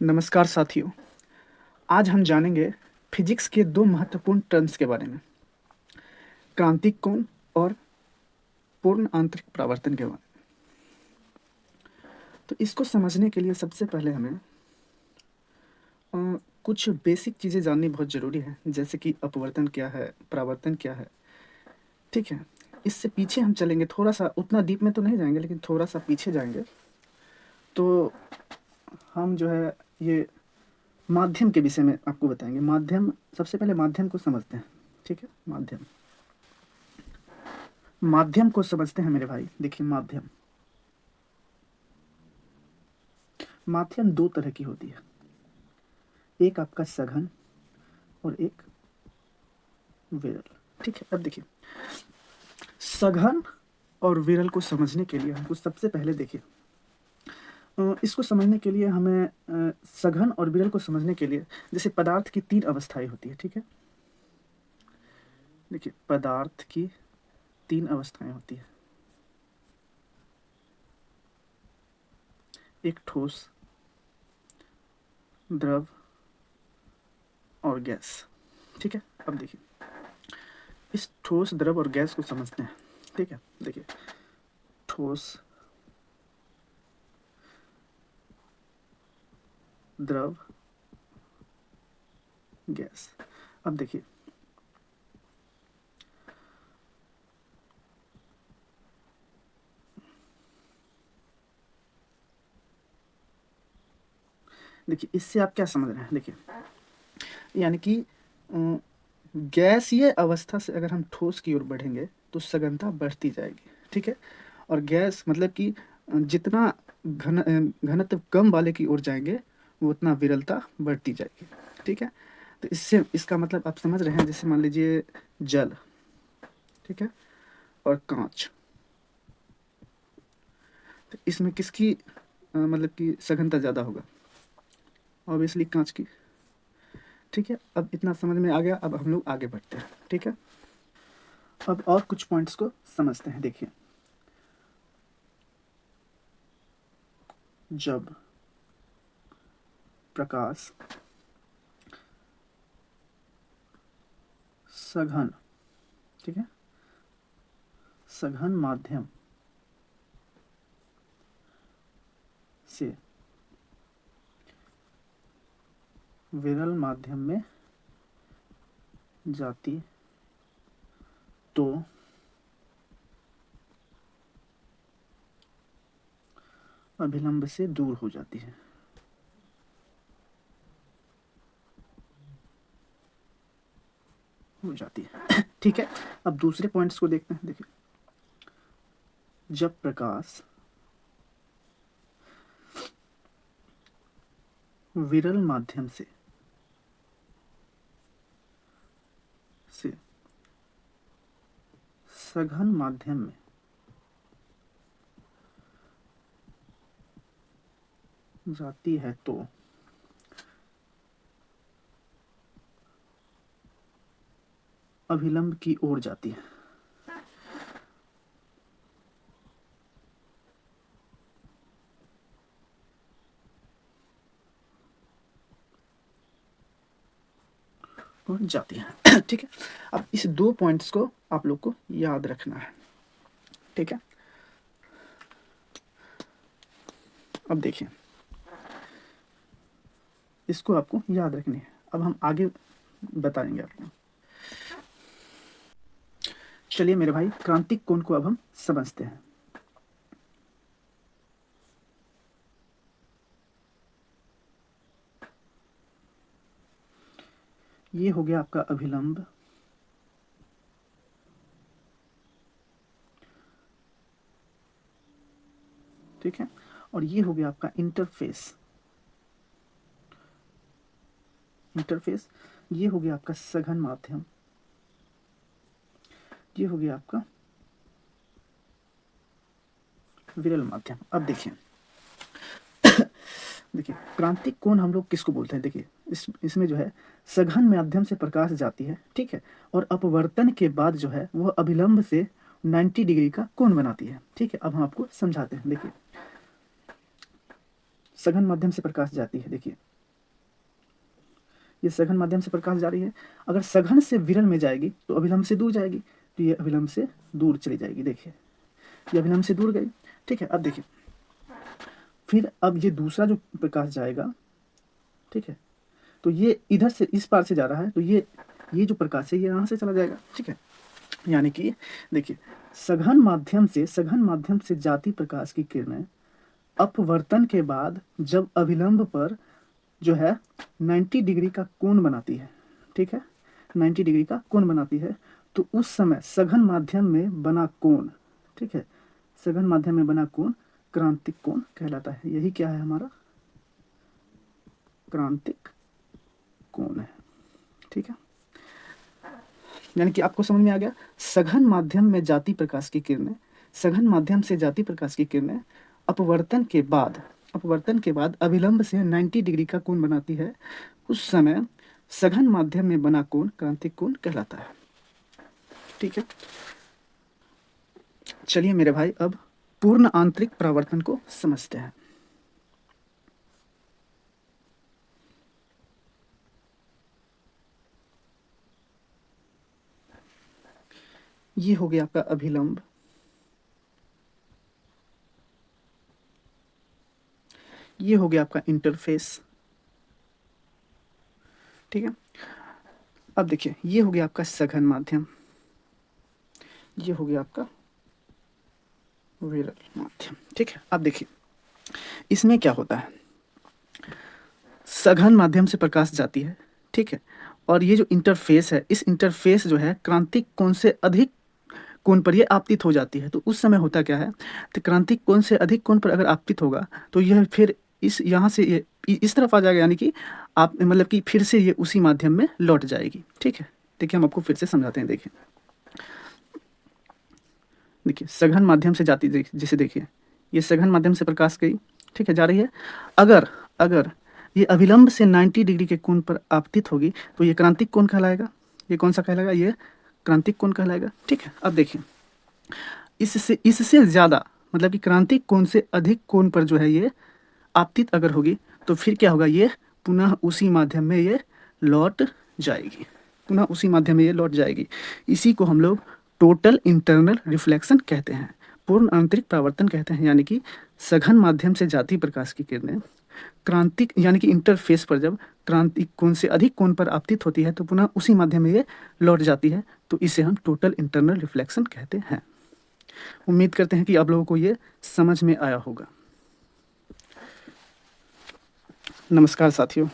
नमस्कार साथियों। आज हम जानेंगे फिजिक्स के दो महत्वपूर्ण टर्म्स के बारे में, क्रांतिक कोण और पूर्ण आंतरिक परावर्तन के बारे में। तो इसको समझने के लिए सबसे पहले हमें कुछ बेसिक चीज़ें जाननी बहुत ज़रूरी है, जैसे कि अपवर्तन क्या है, परावर्तन क्या है। ठीक है, इससे पीछे हम चलेंगे, थोड़ा सा उतना डीप में तो नहीं जाएंगे, लेकिन थोड़ा सा पीछे जाएंगे तो हम जो है ये माध्यम के विषय में आपको बताएंगे। माध्यम, सबसे पहले माध्यम को समझते हैं। ठीक है, माध्यम को समझते हैं मेरे भाई। देखिए, माध्यम दो तरह की होती है, एक आपका सघन और एक विरल। ठीक है, अब देखिए, सघन और विरल को समझने के लिए हमको सबसे पहले देखिए, इसको समझने के लिए हमें सघन और विरल को समझने के लिए, जैसे पदार्थ की तीन अवस्थाएं होती है। ठीक है, देखिए, पदार्थ की तीन अवस्थाएं होती है, एक ठोस, द्रव और गैस। ठीक है, अब देखिए, इस ठोस, द्रव और गैस को समझते हैं। ठीक है, देखिए, ठोस, द्रव, गैस। अब देखिए, इससे आप क्या समझ रहे हैं? देखिए, यानी कि गैसीय अवस्था से अगर हम ठोस की ओर बढ़ेंगे तो सघनता बढ़ती जाएगी। ठीक है, और गैस मतलब कि जितना घनत्व कम वाले की ओर जाएंगे वो उतना विरलता बढ़ती जाएगी। ठीक है, तो इससे इसका मतलब आप समझ रहे हैं। जैसे मान लीजिए जल, ठीक है, और कांच, तो इसमें किसकी मतलब कि सघनता ज़्यादा होगा? ऑब्वियसली कांच की। ठीक है, अब इतना समझ में आ गया। अब हम लोग आगे बढ़ते हैं। ठीक है, अब और कुछ पॉइंट्स को समझते हैं। देखिए, जब प्रकाश सघन, ठीक है, सघन माध्यम से विरल माध्यम में जाती तो अभिलंब से दूर हो जाती है। ठीक है, अब दूसरे पॉइंट्स को देखते हैं। देखिए, जब प्रकाश विरल माध्यम से सघन माध्यम में जाती है तो अभिलंब की ओर जाती है। और जाती है। ठीक है, अब इस दो पॉइंट्स को आप लोग को याद रखना है। ठीक है, अब देखिए, इसको आपको याद रखनी है। अब हम आगे बताएंगे आपको। चलिए मेरे भाई, क्रांतिक कोण को अब हम समझते हैं। ये हो गया आपका अभिलंब, ठीक है, और ये हो गया आपका इंटरफेस। ये हो गया आपका सघन माध्यम, ये हो गया आपका विरल माध्यम। अब देखिए, क्रांतिक कोण हम लोग किसको बोलते हैं? देखिए, इसमें जो है सघन माध्यम से प्रकाश जाती है, ठीक है, और अपवर्तन के बाद जो है वह अभिलंब से 90 डिग्री का कोण बनाती है। ठीक है, अब हम आपको समझाते हैं। देखिए, सघन माध्यम से प्रकाश जाती है, देखिए ये सघन माध्यम से प्रकाश जा रही है। अगर सघन से विरल में जाएगी तो अभिलंब से दूर जाएगी, तो ये अभिलंब से दूर चली जाएगी, देखिए ये अभिलंब से दूर गई। ठीक है, अब देखिए फिर अब ये दूसरा जो प्रकाश जाएगा, ठीक है, तो ये इधर से इस पार से जा रहा है, तो ये जो प्रकाश है ये यहाँ से चला जाएगा। ठीक है, यानी कि देखिए सघन माध्यम से जाती प्रकाश की किरणें अपवर्तन के बाद जब अभिलंब पर जो है 90 डिग्री का कोण बनाती है, ठीक है, 90 डिग्री का कोण बनाती है, तो उस समय सघन माध्यम में बना कोण, ठीक है, सघन माध्यम में बना कोण क्रांतिक कोण कहलाता है। यही क्या है हमारा क्रांतिक कोण है। ठीक है, यानी कि आपको समझ में आ गया, सघन माध्यम में जाती प्रकाश की किरणें, सघन माध्यम से जाती प्रकाश की किरणें अपवर्तन के बाद अभिलंब से 90 डिग्री का कोण बनाती है, उस समय सघन माध्यम में बना कोण क्रांतिक कोण कहलाता है। ठीक है, चलिए मेरे भाई अब पूर्ण आंतरिक परावर्तन को समझते हैं। ये हो गया आपका अभिलंब, ये हो गया आपका इंटरफेस। ठीक है, अब देखिए ये हो गया आपका सघन माध्यम, ये हो गया आपका विरल माध्यम। ठीक है, अब देखिए इसमें क्या होता है, सघन माध्यम से प्रकाश जाती है, ठीक है, और ये जो इंटरफेस है, इस इंटरफेस जो है क्रांतिक कोण से अधिक कोण पर ये आपतित हो जाती है। तो उस समय होता क्या है, तो क्रांतिक कोण से अधिक कोण पर अगर आपतित होगा तो यह फिर इस यहाँ से ये इस तरफ आ जाएगा, यानी कि आप मतलब कि फिर से ये उसी माध्यम में लौट जाएगी। ठीक है, देखिए हम आपको फिर से समझाते हैं। देखिए सघन माध्यम से जाती, जैसे देखिए ये सघन माध्यम से प्रकाश गई, ठीक है, जा रही है। अगर ये अभिलंब से 90 डिग्री के कोण पर आपतित होगी तो ये क्रांतिक कोण कहलाएगा। ये कौन सा कहलाएगा, ये क्रांतिक कोण कहलाएगा। ठीक है, अब देखिए इससे ज़्यादा मतलब कि क्रांतिक कोण से अधिक कोण पर जो है ये आपतित अगर होगी तो फिर क्या होगा, ये पुनः उसी माध्यम में ये लौट जाएगी, पुनः उसी माध्यम में ये लौट जाएगी। इसी को हम लोग टोटल इंटरनल रिफ्लेक्शन कहते हैं, पूर्ण आंतरिक परावर्तन कहते हैं। यानी कि सघन माध्यम से जाती प्रकाश की किरणें क्रांतिक यानी कि इंटरफेस पर जब क्रांतिक कोण से अधिक कोण पर आपतित होती है तो पुनः उसी माध्यम में ये लौट जाती है, तो इसे हम टोटल इंटरनल रिफ्लेक्शन कहते हैं। उम्मीद करते हैं कि आप लोगों को ये समझ में आया होगा। नमस्कार साथियों।